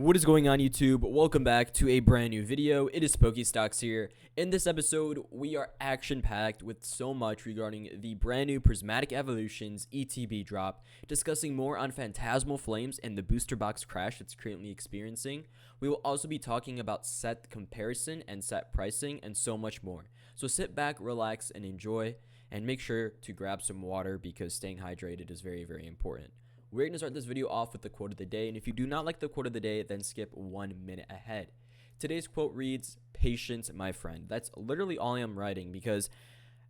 What is going on, YouTube? Welcome back to a brand new video. It is Pokestocks here. In this episode, we are action-packed with so much regarding the brand new Prismatic Evolutions ETB drop, discussing more on Fantasmal Flames and the booster box crash it's currently experiencing. We will also be talking about set comparison and set pricing and so much more. So sit back, relax, and enjoy, and make sure to grab some water because staying hydrated is very, very important. We're going to start this video off with the quote of the day, and if you do not like the quote of the day, then skip 1 minute ahead. Today's quote reads, "Patience, my friend." That's literally all I am writing because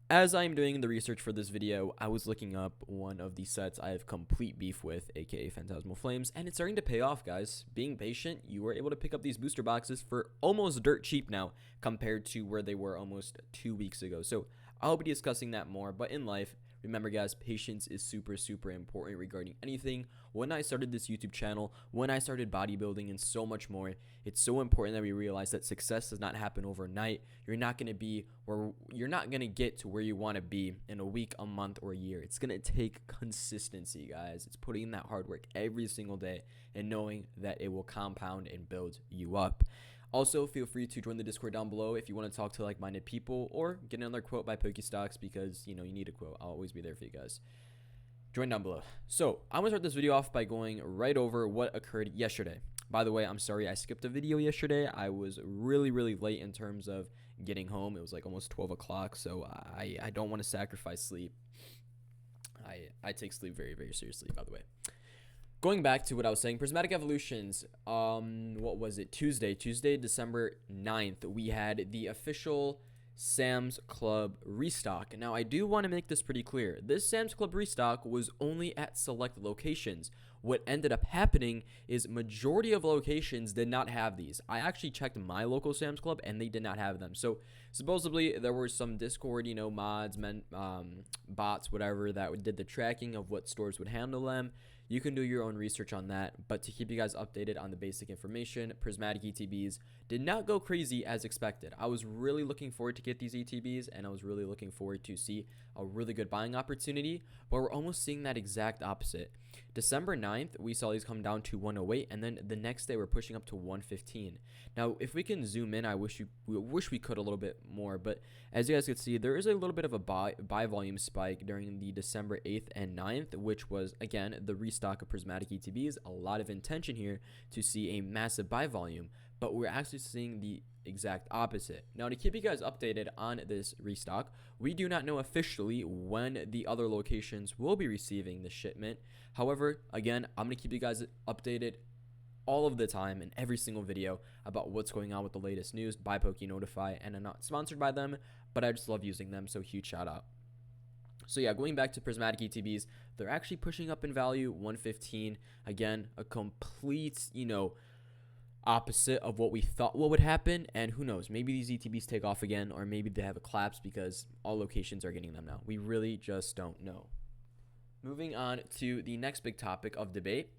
as I'm doing the research for this video, I was looking up one of the sets I have complete beef with, aka Fantasmal Flames, and it's starting to pay off, guys. Being patient, you were able to pick up these booster boxes for almost dirt cheap now compared to where they were almost 2 weeks ago. So I'll be discussing that more, but in life, remember, guys, patience is super, super important regarding anything. When I started this YouTube channel, when I started bodybuilding and so much more, it's so important that we realize that success does not happen overnight. You're not going to get to where you want to be in a week, a month, or a year. It's going to take consistency, guys. It's putting in that hard work every single day and knowing that it will compound and build you up. Also, feel free to join the Discord down below if you want to talk to like-minded people or get another quote by Pokestocks because, you need a quote. I'll always be there for you guys. Join down below. So, I'm going to start this video off by going right over what occurred yesterday. By the way, I'm sorry I skipped a video yesterday. I was really, really late in terms of getting home. It was like almost 12 o'clock, so I don't want to sacrifice sleep. I take sleep very, very seriously, by the way. Going back to what I was saying, Prismatic Evolutions, what was it? Tuesday, December 9th, we had the official Sam's Club restock. Now, I do want to make this pretty clear. This Sam's Club restock was only at select locations. What ended up happening is majority of locations did not have these. I actually checked my local Sam's Club, and they did not have them. So, supposedly, there were some Discord, mods, bots, whatever, that did the tracking of what stores would handle them. You can do your own research on that, but to keep you guys updated on the basic information, Prismatic ETBs did not go crazy as expected. I was really looking forward to get these ETBs, and I was really looking forward to see a really good buying opportunity, but we're almost seeing that exact opposite. December 9th, we saw these come down to 108, and then the next day we're pushing up to 115. Now, if we can zoom in, we wish we could a little bit more, but as you guys can see, there is a little bit of a buy volume spike during the December 8th and 9th, which was, again, the restock of Prismatic ETBs. A lot of intention here to see a massive buy volume, but we're actually seeing the exact opposite. Now, to keep you guys updated on this restock, we do not know officially when the other locations will be receiving the shipment. However, again, I'm going to keep you guys updated all of the time in every single video about what's going on with the latest news by PokeNotify, and I'm not sponsored by them, but I just love using them, so huge shout out. So yeah, going back to Prismatic ETBs, they're actually pushing up in value, 115. Again, a complete, opposite of what we thought what would happen, and who knows, maybe these ETBs take off again, or maybe they have a collapse because all locations are getting them now. We really just don't know. Moving on to the next big topic of debate,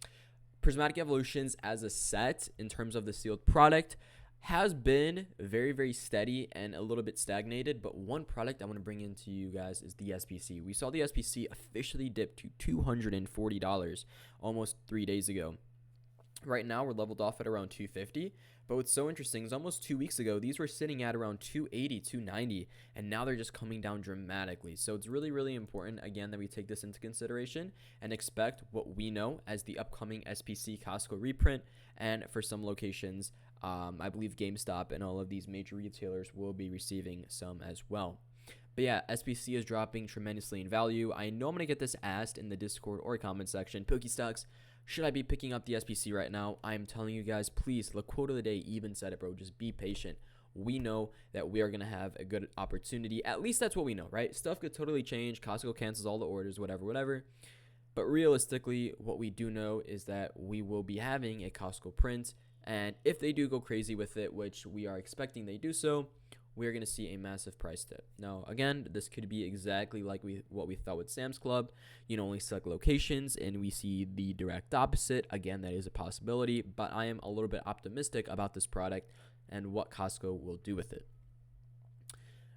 Prismatic Evolutions as a set in terms of the sealed product has been very, very steady and a little bit stagnated, but one product I want to bring into you guys is the SPC. We saw the SPC officially dip to $240 almost 3 days ago. Right now, we're leveled off at around 250, but what's so interesting is almost 2 weeks ago, these were sitting at around 280, 290, and now they're just coming down dramatically. So it's really, really important, again, that we take this into consideration and expect what we know as the upcoming SPC Costco reprint, and for some locations, I believe GameStop and all of these major retailers will be receiving some as well. But yeah, SPC is dropping tremendously in value. I know I'm going to get this asked in the Discord or comment section. Pokestocks, should I be picking up the SPC right now? I'm telling you guys, please, the quote of the day even said it, bro. Just be patient. We know that we are going to have a good opportunity. At least that's what we know, right? Stuff could totally change. Costco cancels all the orders, whatever. But realistically, what we do know is that we will be having a Costco print. And if they do go crazy with it, which we are expecting they do so, we're going to see a massive price dip. Now, again, this could be exactly like what we thought with Sam's Club. Only select locations, and we see the direct opposite. Again, that is a possibility, but I am a little bit optimistic about this product and what Costco will do with it.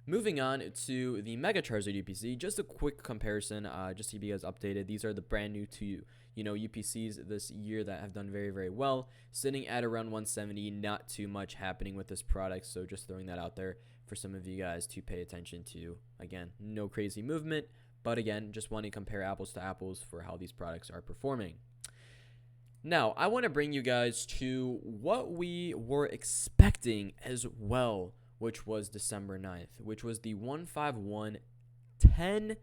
Moving on to the Mega Charizard UPC, just a quick comparison, just to keep you guys updated. These are the brand new to UPCs this year that have done very, very well, sitting at around 170. Not too much happening with this product, so just throwing that out there for some of you guys to pay attention to. Again, no crazy movement, but again, just want to compare apples to apples for how these products are performing. Now, I want to bring you guys to what we were expecting as well, which was December 9th, which was the 151 10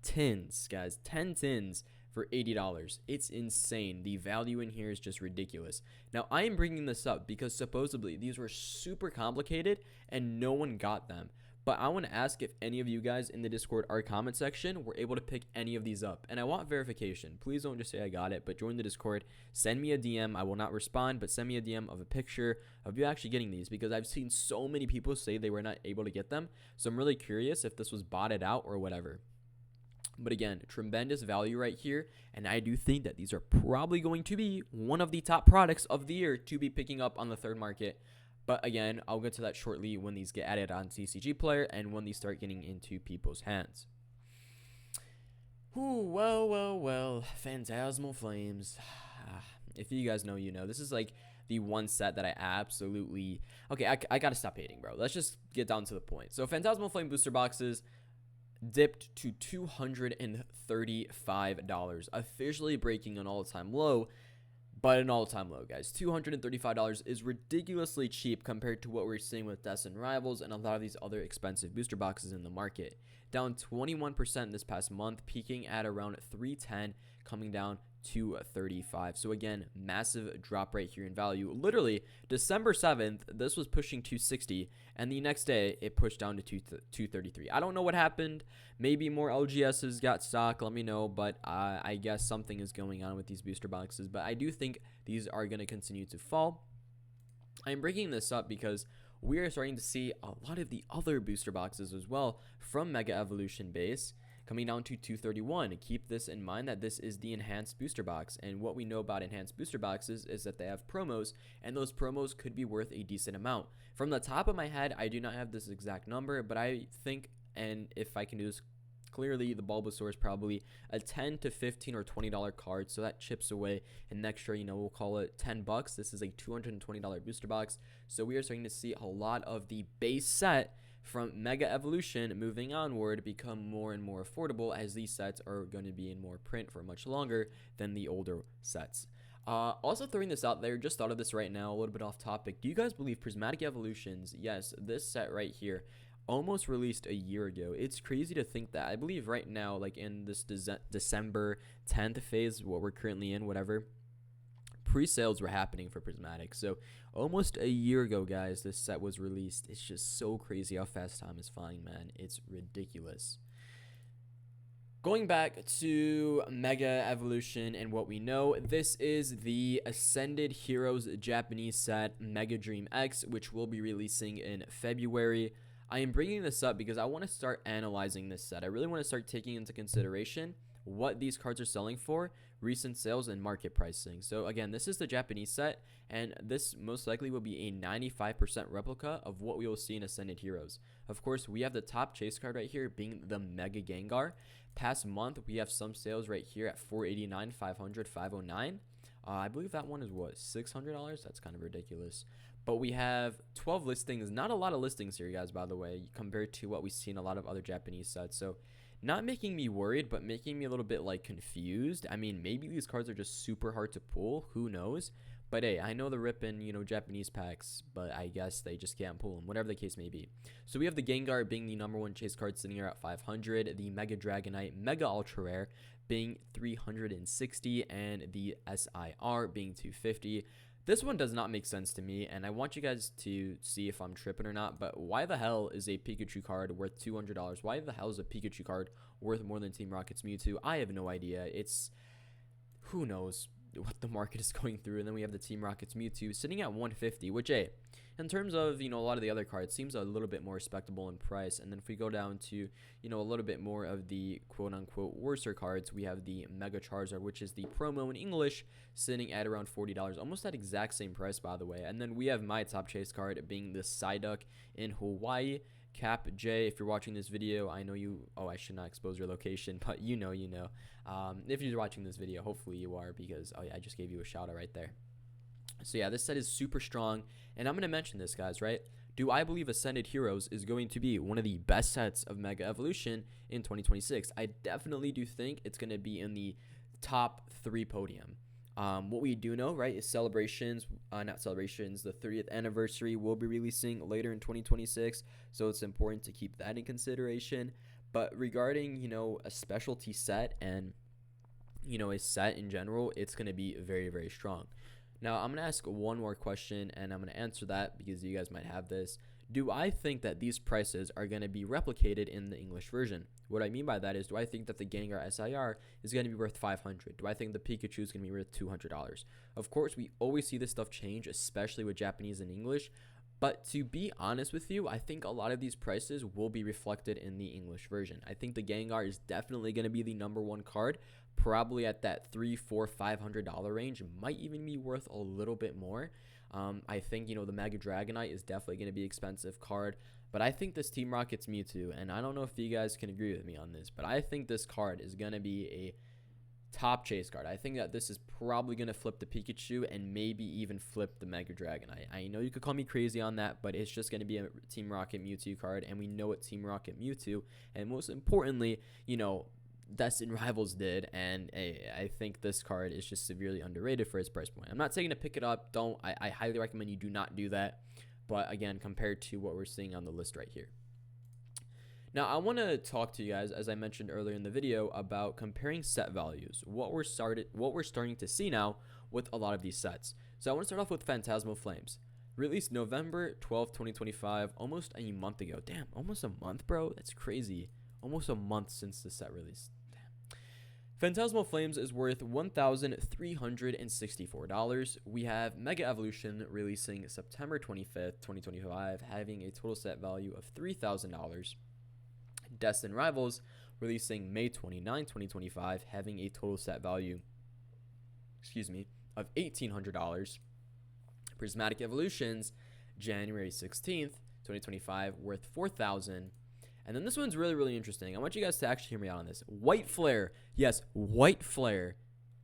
tins, guys. 10 tins for $80. It's insane. The value in here is just ridiculous. Now, I am bringing this up because supposedly these were super complicated and no one got them. But I want to ask if any of you guys in the Discord or comment section were able to pick any of these up. And I want verification. Please don't just say I got it, but join the Discord. Send me a DM. I will not respond, but send me a DM of a picture of you actually getting these, because I've seen so many people say they were not able to get them. So I'm really curious if this was botted out or whatever. But again, tremendous value right here. And I do think that these are probably going to be one of the top products of the year to be picking up on the third market. But again, I'll get to that shortly when these get added on TCG Player and when these start getting into people's hands. Ooh, well, Fantasmal Flames. If you guys know, you know. This is like the one set that I absolutely... Okay, I gotta stop hating, bro. Let's just get down to the point. So Fantasmal Flame booster boxes dipped to $235, officially breaking an all-time low. But an all-time low, guys. $235 is ridiculously cheap compared to what we're seeing with Destin Rivals and a lot of these other expensive booster boxes in the market. Down 21% this past month, peaking at around 310, coming down to 35. So again, massive drop right here in value. Literally, December 7th, this was pushing 260, and the next day, it pushed down to 233. I don't know what happened. Maybe more LGSs got stock, let me know, but I guess something is going on with these booster boxes, but I do think these are going to continue to fall. I'm bringing this up because we are starting to see a lot of the other booster boxes as well from Mega Evolution base coming down to 231. Keep this in mind that this is the enhanced booster box, and what we know about enhanced booster boxes is that they have promos, and those promos could be worth a decent amount. From the top of my head, I do not have this exact number, but I think, and if I can do this clearly, the Bulbasaur is probably a $10 to $15 or $20 card, so that chips away an extra, we'll call it $10. This is a $220 booster box, so we are starting to see a lot of the base set from Mega Evolution moving onward become more and more affordable, as these sets are going to be in more print for much longer than the older sets. Also throwing this out there, just thought of this right now, a little bit off topic. Do you guys believe Prismatic Evolutions, yes, this set right here, almost released a year ago? It's crazy to think that. I believe right now, like in this December 10th phase, what we're currently in, whatever, pre-sales were happening for Prismatic. So almost a year ago, guys, this set was released. It's just so crazy how fast time is flying, man. It's ridiculous. Going back to Mega Evolution and what we know, this is the Ascended Heroes Japanese set, Mega Dream X, which will be releasing in February. I am bringing this up because I want to start analyzing this set. I really want to start taking into consideration what these cards are selling for, recent sales, and market pricing. So again, this is the Japanese set, and this most likely will be a 95% replica of what we will see in Ascended Heroes. Of course, we have the top chase card right here being the Mega Gengar. Past month, we have some sales right here at $489, $500, $509. I believe that one is what, $600? That's kind of ridiculous. But we have 12 listings. Not a lot of listings here, guys, by the way, compared to what we see in a lot of other Japanese sets. So not making me worried, but making me a little bit like confused. I mean, maybe these cards are just super hard to pull. Who knows? But hey, I know the ripping, Japanese packs, but I guess they just can't pull them, whatever the case may be. So we have the Gengar being the #1 chase card sitting here at 500, the Mega Dragonite Mega Ultra Rare being 360, and the SIR being 250. This one does not make sense to me, and I want you guys to see if I'm tripping or not, but why the hell is a Pikachu card worth $200? Why the hell is a Pikachu card worth more than Team Rocket's Mewtwo? I have no idea. Who knows what the market is going through. And then we have the Team Rocket's Mewtwo sitting at 150, which, hey, in terms of, a lot of the other cards, seems a little bit more respectable in price. And then if we go down to, a little bit more of the quote-unquote worser cards, we have the Mega Charizard, which is the promo in English, sitting at around $40, almost that exact same price, by the way. And then we have my top chase card being the Psyduck in Hawaii, Cap J, if you're watching this video, I know you. Oh, I should not expose your location, but you know. If you're watching this video, hopefully you are, because oh yeah, I just gave you a shout out right there. So yeah, this set is super strong, and I'm gonna mention this, guys. Right? Do I believe Ascended Heroes is going to be one of the best sets of Mega Evolution in 2026? I definitely do think it's gonna be in the top 3 podium. What we do know, right, is the 30th anniversary will be releasing later in 2026, so it's important to keep that in consideration. But regarding, a specialty set and, a set in general, it's going to be very, very strong. Now, I'm going to ask one more question, and I'm going to answer that because you guys might have this. Do I think that these prices are going to be replicated in the English version? What I mean by that is, do I think that the Gengar SIR is going to be worth $500? Do I think the Pikachu is going to be worth $200? Of course, we always see this stuff change, especially with Japanese and English. But to be honest with you, I think a lot of these prices will be reflected in the English version. I think the Gengar is definitely going to be the #1 card, probably at that $300, $400, $500 range. It might even be worth a little bit more. I think, the Mega Dragonite is definitely going to be an expensive card. But I think this Team Rocket's Mewtwo, and I don't know if you guys can agree with me on this, but I think this card is going to be a top chase card. I think that this is probably going to flip the Pikachu and maybe even flip the Mega Dragonite. I know you could call me crazy on that, but it's just going to be a Team Rocket Mewtwo card, and we know what Team Rocket Mewtwo, and most importantly, Destined Rivals did, and I think this card is just severely underrated for its price point. I'm not saying to pick it up. I highly recommend you do not do that. But again, compared to what we're seeing on the list right here. Now, I want to talk to you guys, as I mentioned earlier in the video, about comparing set values. What we're starting to see now with a lot of these sets. So I want to start off with Fantasmal Flames. Released November 12th, 2025, almost a month ago. Damn, almost a month, bro. That's crazy. Almost a month since the set released. Fantasmal Flames is worth $1,364. We have Mega Evolution releasing September 25th, 2025, having a total set value of $3,000. Destined Rivals releasing May 29, 2025, having a total set value, of $1,800. Prismatic Evolutions, January 16th, 2025, worth $4,000. And then this one's really, really interesting. I want you guys to actually hear me out on this. White Flare. Yes, White Flare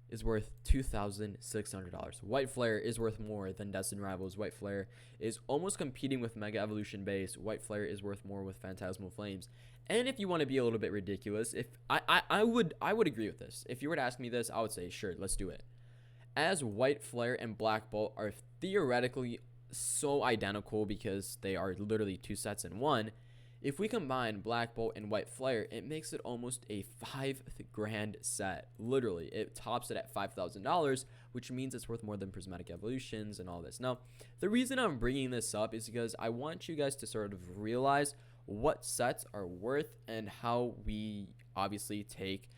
is worth $2,600. White Flare is worth more than Destined Rivals. White Flare is almost competing with Mega Evolution base. White Flare is worth more with Phantasmal Flames. And if you want to be a little bit ridiculous, if I would agree with this. If you were to ask me this, I would say, sure, let's do it. As White Flare and Black Bolt are theoretically so identical because they are literally 2 sets in one, if we combine Black Bolt and White Flare, it makes it almost a $5,000 set. Literally, it tops it at $5,000, which means it's worth more than Prismatic Evolutions and all this. Now, the reason I'm bringing this up is because I want you guys to sort of realize what sets are worth and how we obviously take,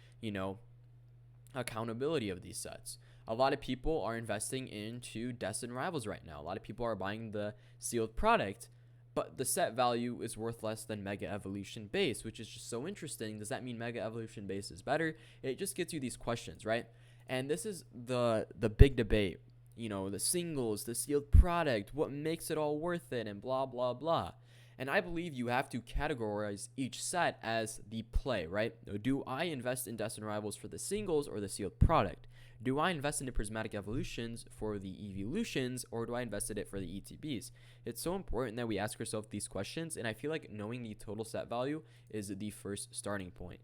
accountability of these sets. A lot of people are investing into Destined Rivals right now. A lot of people are buying the sealed product, but the set value is worth less than Mega Evolution base, which is just so interesting. Does that mean Mega Evolution base is better? It just gets you these questions, right? And this is the big debate. The singles, the sealed product, what makes it all worth it, and blah, blah, blah. And I believe you have to categorize each set as the play, right? Do I invest in Destined Rivals for the singles or the sealed product? Do I invest in the Prismatic Evolutions for the evolutions, or do I invest in it for the ETBs? It's so important that we ask ourselves these questions, and I feel like knowing the total set value is the first starting point.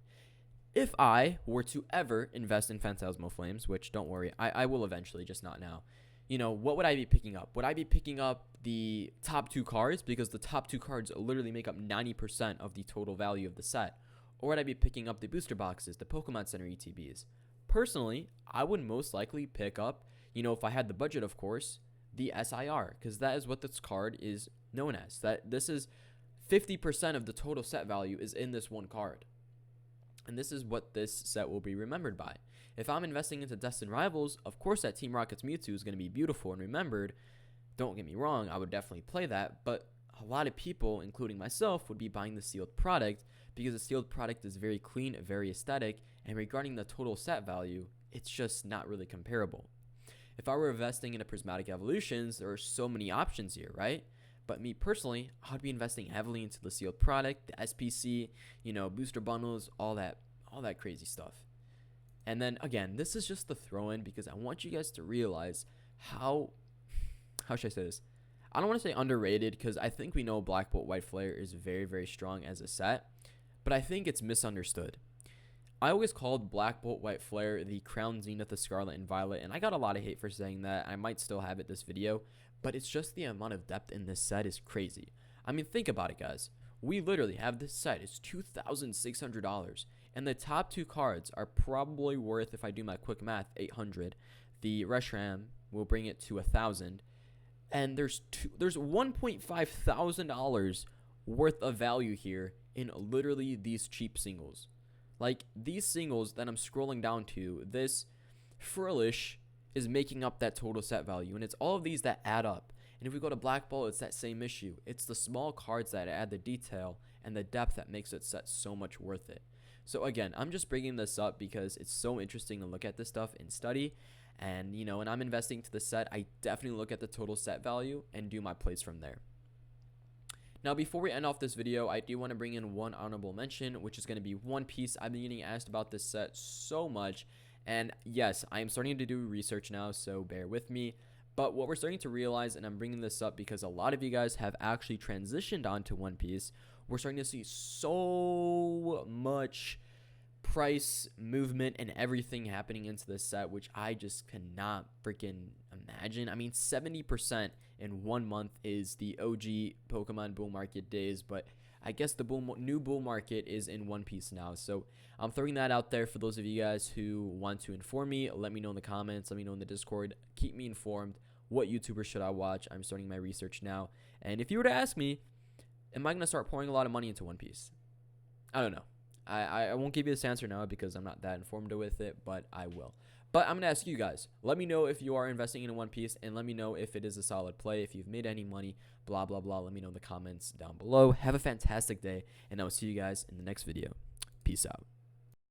If I were to ever invest in Phantasmal Flames, which don't worry, I will eventually, just not now, what would I be picking up? Would I be picking up the top 2 cards, because the top 2 cards literally make up 90% of the total value of the set? Or would I be picking up the booster boxes, the Pokemon Center ETBs? Personally, I would most likely pick up, if I had the budget, of course, the SIR, because that is what this card is known as. That this is 50% of the total set value is in this one card. And this is what this set will be remembered by. If I'm investing into Destined Rivals, of course that Team Rocket's Mewtwo is going to be beautiful and remembered. Don't get me wrong, I would definitely play that, but a lot of people, including myself, would be buying the sealed product because the sealed product is very clean, very aesthetic, and regarding the total set value, it's just not really comparable. If I were investing in a Prismatic Evolutions, there are so many options here, right? But me personally, I would be investing heavily into the sealed product, the SPC, booster bundles, all that crazy stuff. And then again, this is just the throw in because I want you guys to realize how should I say this? I don't want to say underrated because I think we know Black Bolt White Flare is very, very strong as a set, but I think it's misunderstood. I always called Black Bolt White Flare the Crown Zenith, the Scarlet and Violet, and I got a lot of hate for saying that. I might still have it this video, but it's just the amount of depth in this set is crazy. I mean, think about it, guys. We literally have this set. It's $2,600, and the top 2 cards are probably worth, if I do my quick math, $800. The Reshiram will bring it to $1,000. And there's $1.5 thousand worth of value here in literally these cheap singles. Like these singles that I'm scrolling down to, this Frillish is making up that total set value, and it's all of these that add up. And if we go to Black Bolt, it's that same issue. It's the small cards that add the detail and the depth that makes it set so much worth it. So again, I'm just bringing this up because it's so interesting to look at this stuff and study. And, when I'm investing to the set, I definitely look at the total set value and do my plays from there. Now, before we end off this video, I do want to bring in one honorable mention, which is going to be One Piece. I've been getting asked about this set so much. And yes, I am starting to do research now, so bear with me. But what we're starting to realize, and I'm bringing this up because a lot of you guys have actually transitioned onto One Piece, we're starting to see so much price movement and everything happening into this set, which I just cannot freaking imagine. I mean, 70% in 1 month is the OG Pokemon bull market days, but I guess the new bull market is in One Piece now. So I'm throwing that out there for those of you guys who want to inform me. Let me know in the comments. Let me know in the Discord. Keep me informed. What YouTubers should I watch? I'm starting my research now. And if you were to ask me, am I going to start pouring a lot of money into One Piece? I don't know. I won't give you this answer now because I'm not that informed with it, but I will. But I'm going to ask you guys. Let me know if you are investing in One Piece, and let me know if it is a solid play, if you've made any money, blah, blah, blah. Let me know in the comments down below. Have a fantastic day, and I will see you guys in the next video. Peace out.